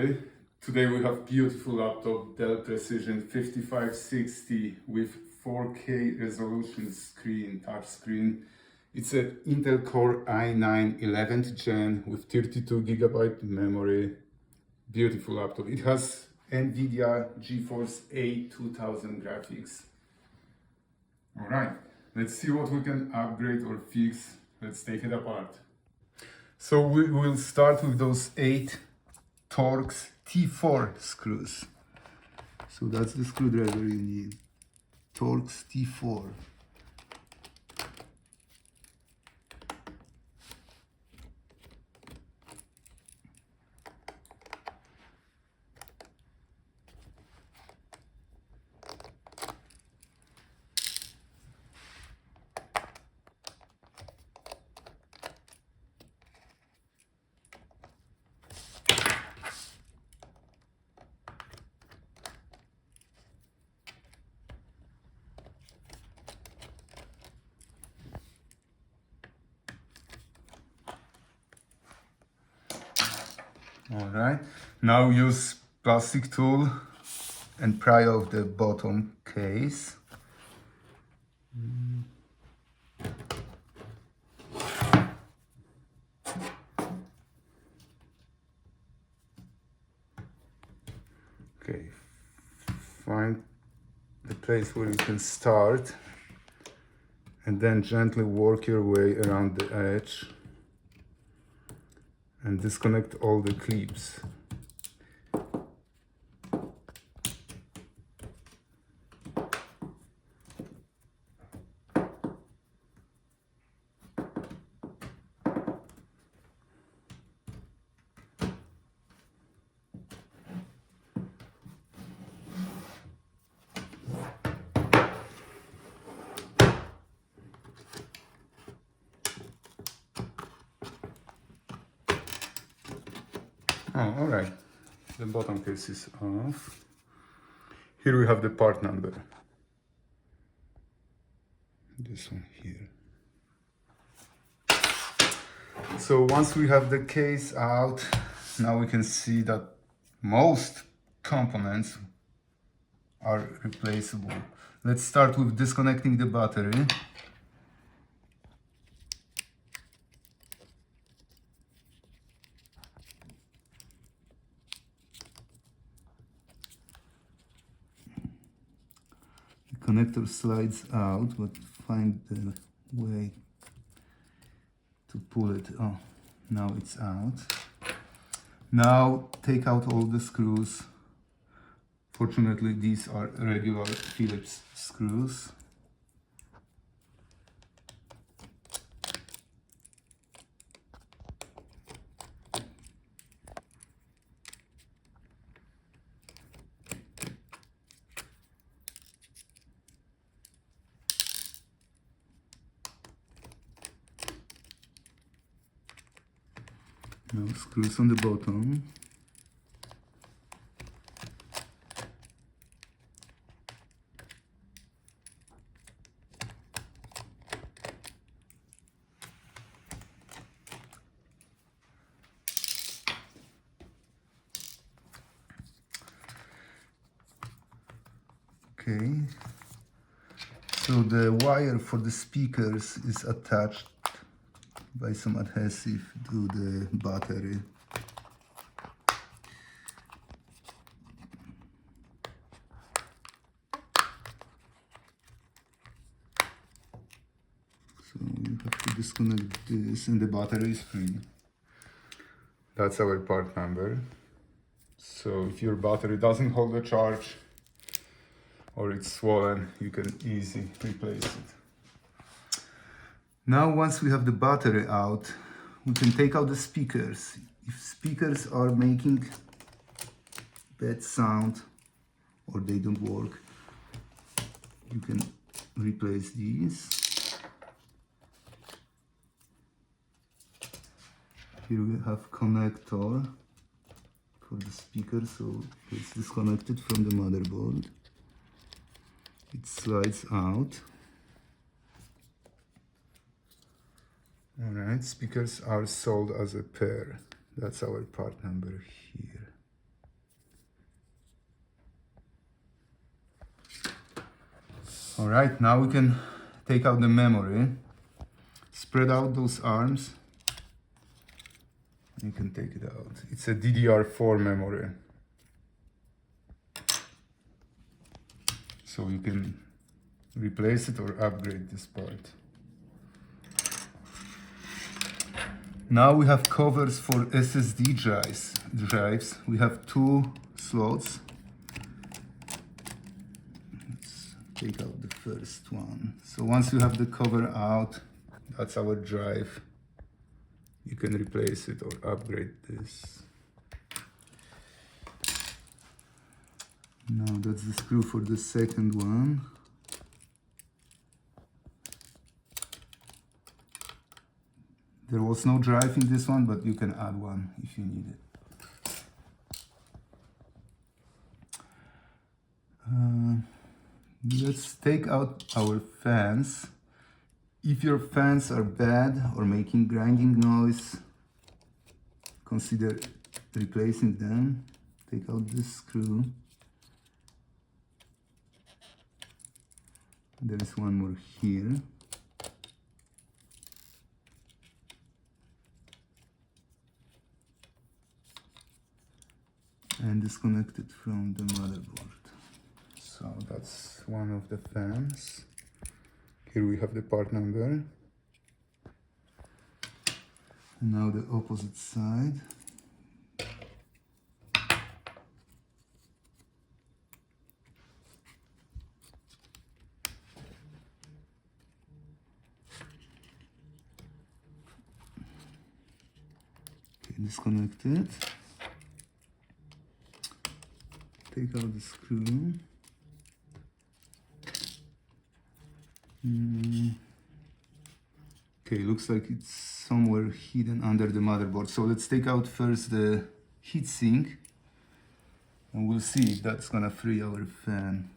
everybody. Today we have beautiful laptop Dell Precision 5560 with 4K resolution screen, touch screen. It's an Intel Core i9 11th gen with 32GB memory. Beautiful laptop. It has Nvidia GeForce A2000 graphics. Alright, let's see what we can upgrade or fix. Let's take it apart. So we will start with those 8 Torx T4 screws. So that's the screwdriver you need. Torx T4. Alright, now use plastic tool and pry off the bottom case. Okay, find the place where you can start and then gently work your way around the edge and disconnect all the clips. Oh, all right. The bottom case is off. Here we have the part number. This one here. So once we have the case out, now we can see that most components are replaceable. Let's start with disconnecting the battery. Connector slides out, but find the way to pull it. Oh, now it's out. Now take out all the screws. Fortunately, these are regular Phillips screws. Now screws on the bottom. Okay, so the wire for the speakers is attached by some adhesive to the battery. So you have to disconnect this and the battery is free. That's our part number. So if your battery doesn't hold a charge or it's swollen, you can easily replace it. Now once we have the battery out, we can take out the speakers. If speakers are making bad sound or they don't work, you can replace these. Here we have connector for the speaker, so it's disconnected from the motherboard. It slides out. Alright, speakers are sold as a pair. That's our part number here. All right, now we can take out the memory, spread out those arms. You can take it out. It's a DDR4 memory. So you can replace it or upgrade this part. Now we have covers for SSD drives. We have 2 slots. Let's take out the first one. So once you have the cover out, that's our drive. You can replace it or upgrade this. Now that's the screw for the second one. There was no drive in this one, but you can add one if you need it. Let's take out our fans. If your fans are bad or making grinding noise, consider replacing them. Take out this screw. There is one more here. And disconnect it from the motherboard. So that's one of the fans. Here we have the part number. And now the opposite side. Okay, disconnect it. Take out the screw. Okay, looks like it's somewhere hidden under the motherboard. So let's take out first the heatsink and we'll see if that's gonna free our fan.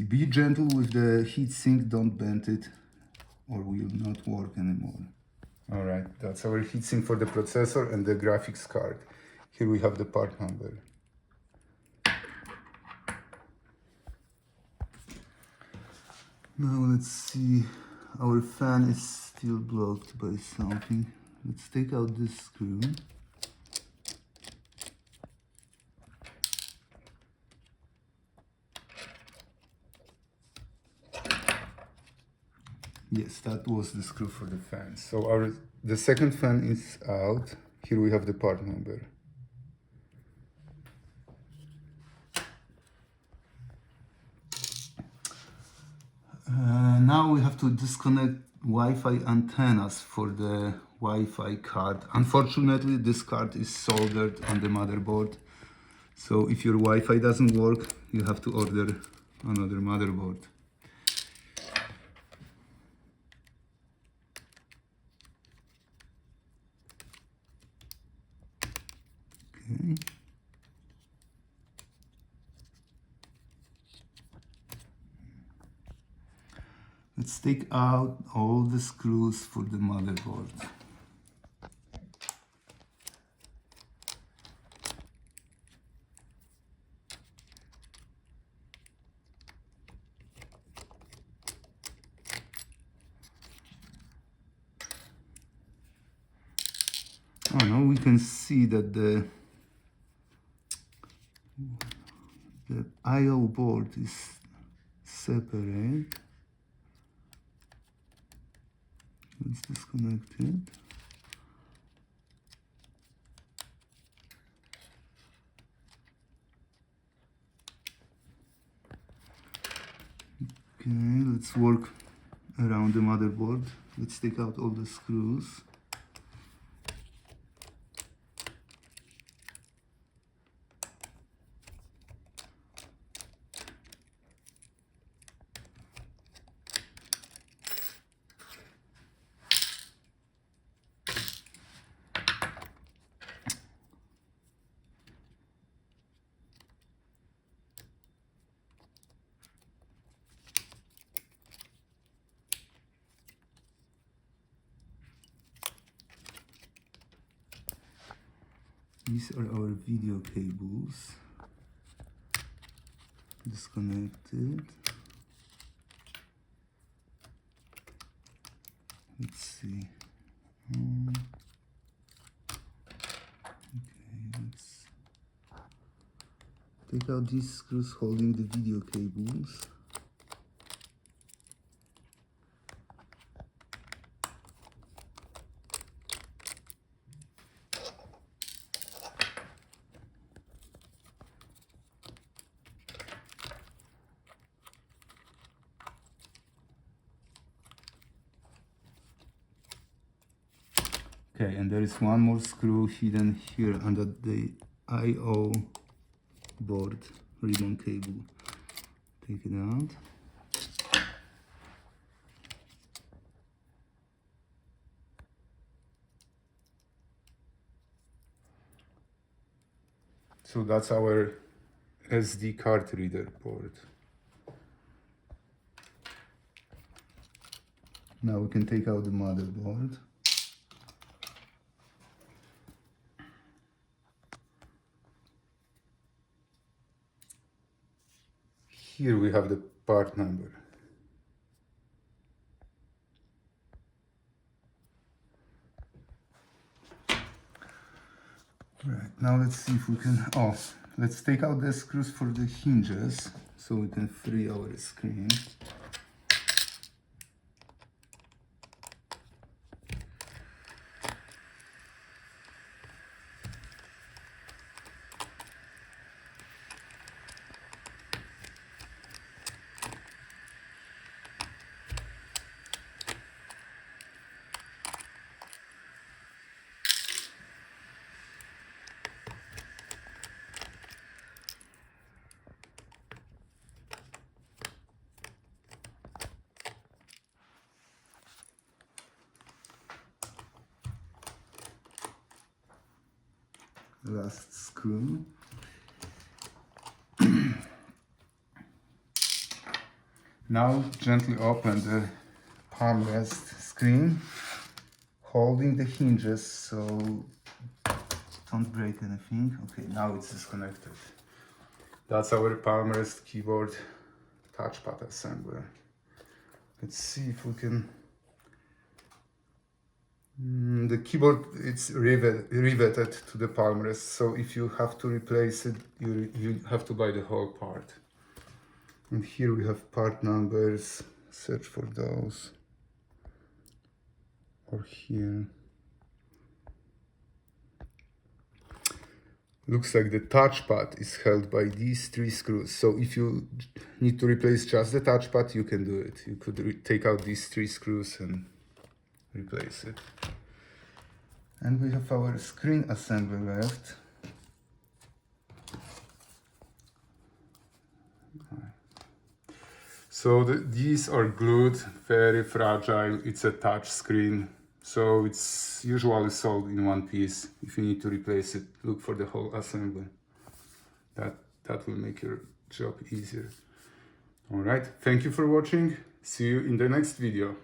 Be gentle with the heatsink, don't bend it or will not work anymore. Alright, that's our heatsink for the processor and the graphics card. Here we have the part number. Now let's see, our fan is still blocked by something. Let's take out this screw. Yes, that was the screw for the fan. So the second fan is out. Here we have the part number. Now we have to disconnect Wi-Fi antennas for the Wi-Fi card. Unfortunately, this card is soldered on the motherboard. So if your Wi-Fi doesn't work, you have to order another motherboard. Okay. Let's take out all the screws for the motherboard. Oh no, we can see that the I/O board is separate. Let's disconnect it. Okay, let's work around the motherboard. Let's take out all the screws. These are our video cables. Disconnected. Let's see. Okay, let's take out these screws holding the video cables. Okay, and there is one more screw hidden here under the I/O board ribbon cable. Take it out. So that's our SD card reader port. Now we can take out the motherboard. Here we have the part number. Right, now let's see if we can, let's take out the screws for the hinges so we can free our screen. Last screw. Now gently open the Palmrest screen, holding the hinges so don't break anything. Okay, now it's disconnected. That's our Palmrest keyboard touchpad assembler. Let's see if we can. The keyboard it's riveted to the Palmrest, so if you have to replace it, you have to buy the whole part. And here we have part numbers. Search for those. Or here. Looks like the touchpad is held by these 3 screws. So if you need to replace just the touchpad, you can do it. You could take out these 3 screws and replace it. And we have our screen assembly left. So these are glued, very fragile. It's a touch screen, so it's usually sold in one piece. If you need to replace it, look for the whole assembly. That will make your job easier. All right, thank you for watching. See you in the next video.